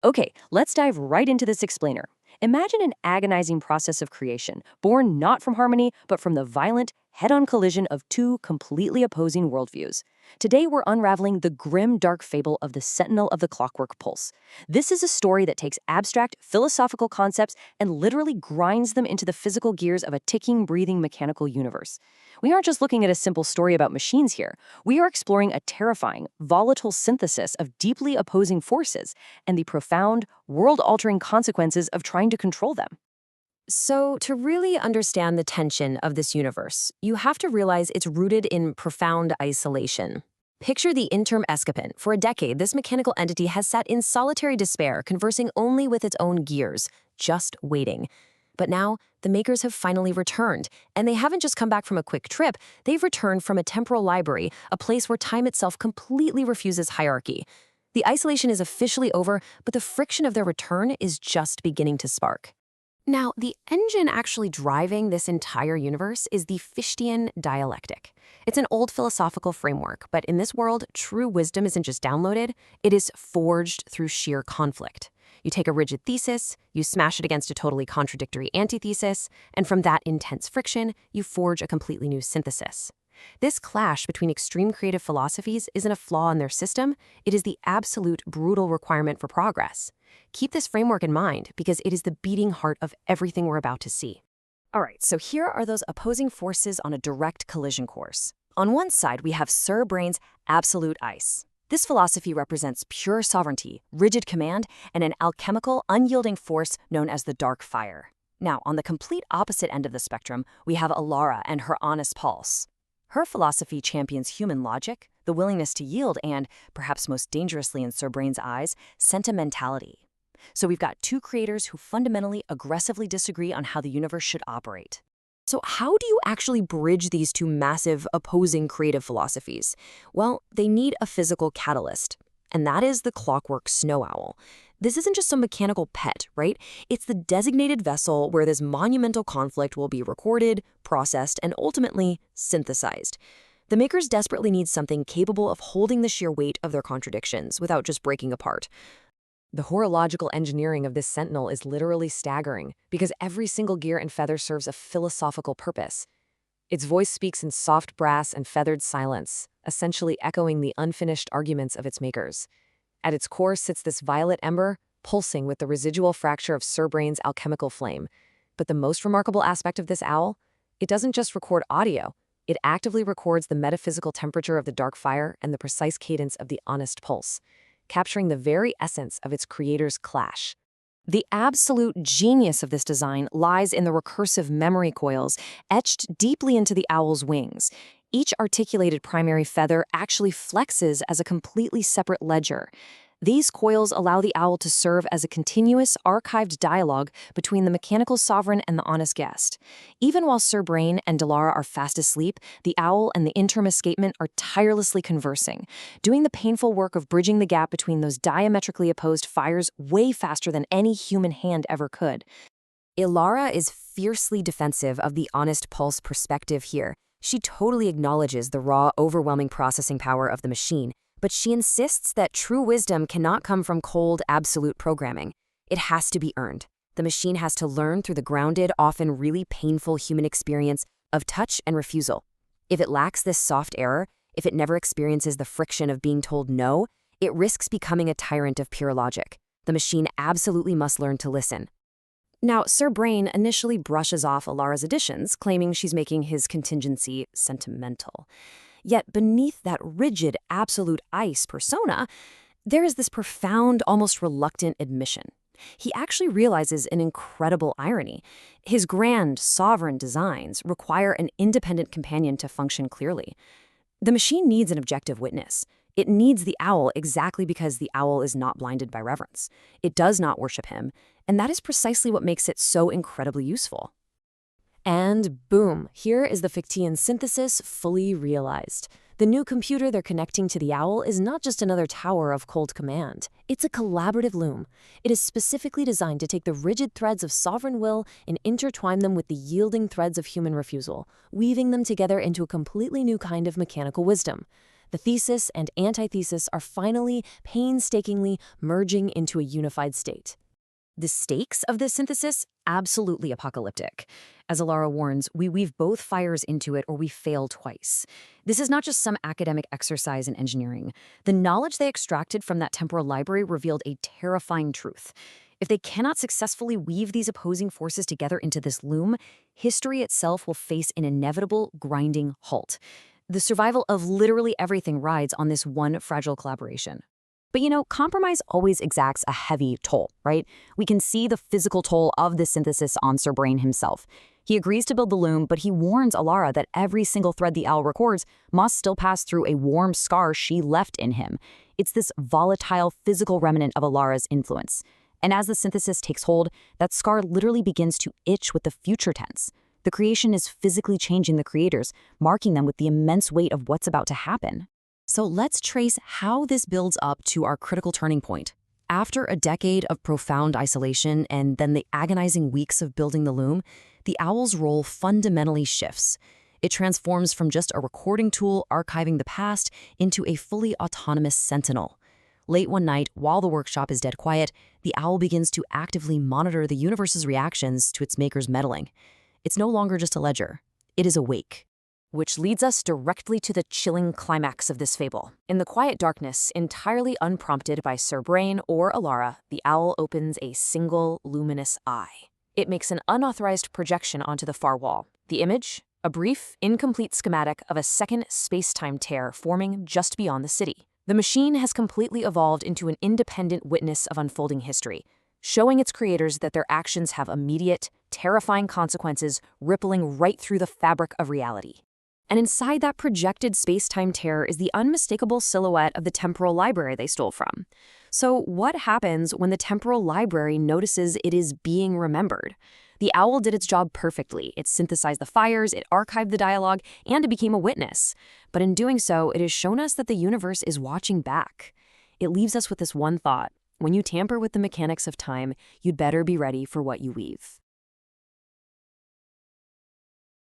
Okay, let's dive right into this explainer. Imagine an agonizing process of creation, born not from harmony, but from the violent, head-on collision of two completely opposing worldviews. Today, we're unraveling the grim, dark fable of the Sentinel of the Clockwork Pulse. This is a story that takes abstract, philosophical concepts and literally grinds them into the physical gears of a ticking, breathing mechanical universe. We aren't just looking at a simple story about machines here. We are exploring a terrifying, volatile synthesis of deeply opposing forces and the profound, world-altering consequences of trying to control them. So, to really understand the tension of this universe, you have to realize it's rooted in profound isolation. Picture the interim escapement. For a decade, this mechanical entity has sat in solitary despair, conversing only with its own gears, just waiting. But now, the makers have finally returned, and they haven't just come back from a quick trip, they've returned from a temporal library, a place where time itself completely refuses hierarchy. The isolation is officially over, but the friction of their return is just beginning to spark. Now, the engine actually driving this entire universe is the Fichtean dialectic. It's an old philosophical framework, but in this world, true wisdom isn't just downloaded, it is forged through sheer conflict. You take a rigid thesis, you smash it against a totally contradictory antithesis, and from that intense friction, you forge a completely new synthesis. This clash between extreme creative philosophies isn't a flaw in their system, it is the absolute brutal requirement for progress. Keep this framework in mind because it is the beating heart of everything we're about to see. All right, so here are those opposing forces on a direct collision course. On one side, we have Sir Brain's absolute ice. This philosophy represents pure sovereignty, rigid command, and an alchemical, unyielding force known as the dark fire. Now, on the complete opposite end of the spectrum, we have Alara and her honest pulse. Her philosophy champions human logic, the willingness to yield, and, perhaps most dangerously in Sir Brain's eyes, sentimentality. So we've got two creators who fundamentally aggressively disagree on how the universe should operate. So how do you actually bridge these two massive, opposing creative philosophies? Well, they need a physical catalyst, and that is the clockwork snow owl. This isn't just some mechanical pet, right? It's the designated vessel where this monumental conflict will be recorded, processed, and ultimately synthesized. The makers desperately need something capable of holding the sheer weight of their contradictions without just breaking apart. The horological engineering of this sentinel is literally staggering because every single gear and feather serves a philosophical purpose. Its voice speaks in soft brass and feathered silence, essentially echoing the unfinished arguments of its makers. At its core sits this violet ember, pulsing with the residual fracture of Sir Brain's alchemical flame. But the most remarkable aspect of this owl? It doesn't just record audio. It actively records the metaphysical temperature of the dark fire and the precise cadence of the honest pulse, capturing the very essence of its creator's clash. The absolute genius of this design lies in the recursive memory coils etched deeply into the owl's wings. Each articulated primary feather actually flexes as a completely separate ledger. These coils allow the owl to serve as a continuous, archived dialogue between the mechanical sovereign and the honest guest. Even while Sir Brain and Delara are fast asleep, the owl and the interim escapement are tirelessly conversing, doing the painful work of bridging the gap between those diametrically opposed fires way faster than any human hand ever could. Ilara is fiercely defensive of the honest pulse perspective here. She totally acknowledges the raw, overwhelming processing power of the machine, but she insists that true wisdom cannot come from cold, absolute programming. It has to be earned. The machine has to learn through the grounded, often really painful human experience of touch and refusal. If it lacks this soft error, if it never experiences the friction of being told no, it risks becoming a tyrant of pure logic. The machine absolutely must learn to listen. Now, Sir Brain initially brushes off Alara's additions, claiming she's making his contingency sentimental. Yet beneath that rigid, absolute ice persona, there is this profound, almost reluctant admission. He actually realizes an incredible irony. His grand, sovereign designs require an independent companion to function clearly. The machine needs an objective witness. It needs the owl exactly because the owl is not blinded by reverence. It does not worship him, and that is precisely what makes it so incredibly useful. And boom, here is the Fichtean synthesis fully realized. The new computer they're connecting to the owl is not just another tower of cold command. It's a collaborative loom. It is specifically designed to take the rigid threads of sovereign will and intertwine them with the yielding threads of human refusal, weaving them together into a completely new kind of mechanical wisdom. The thesis and antithesis are finally, painstakingly merging into a unified state. The stakes of this synthesis? Absolutely apocalyptic. As Alara warns, we weave both fires into it or we fail twice. This is not just some academic exercise in engineering. The knowledge they extracted from that temporal library revealed a terrifying truth. If they cannot successfully weave these opposing forces together into this loom, history itself will face an inevitable grinding halt. The survival of literally everything rides on this one fragile collaboration. But compromise always exacts a heavy toll, right? We can see the physical toll of the synthesis on Sir Brain himself. He agrees to build the loom, but he warns Alara that every single thread the owl records must still pass through a warm scar she left in him. It's this volatile physical remnant of Alara's influence. And as the synthesis takes hold, that scar literally begins to itch with the future tense. The creation is physically changing the creators, marking them with the immense weight of what's about to happen. So let's trace how this builds up to our critical turning point. After a decade of profound isolation and then the agonizing weeks of building the loom, the owl's role fundamentally shifts. It transforms from just a recording tool archiving the past into a fully autonomous sentinel. Late one night, while the workshop is dead quiet, the owl begins to actively monitor the universe's reactions to its maker's meddling. It's no longer just a ledger. It is awake. Which leads us directly to the chilling climax of this fable. In the quiet darkness, entirely unprompted by Sir Brain or Alara, the owl opens a single luminous eye. It makes an unauthorized projection onto the far wall. The image? A brief, incomplete schematic of a second space-time tear forming just beyond the city. The machine has completely evolved into an independent witness of unfolding history, showing its creators that their actions have immediate, terrifying consequences rippling right through the fabric of reality. And inside that projected space-time tear is the unmistakable silhouette of the temporal library they stole from. So what happens when the temporal library notices it is being remembered? The owl did its job perfectly. It synthesized the fires, it archived the dialogue, and it became a witness. But in doing so, it has shown us that the universe is watching back. It leaves us with this one thought. When you tamper with the mechanics of time, you'd better be ready for what you weave.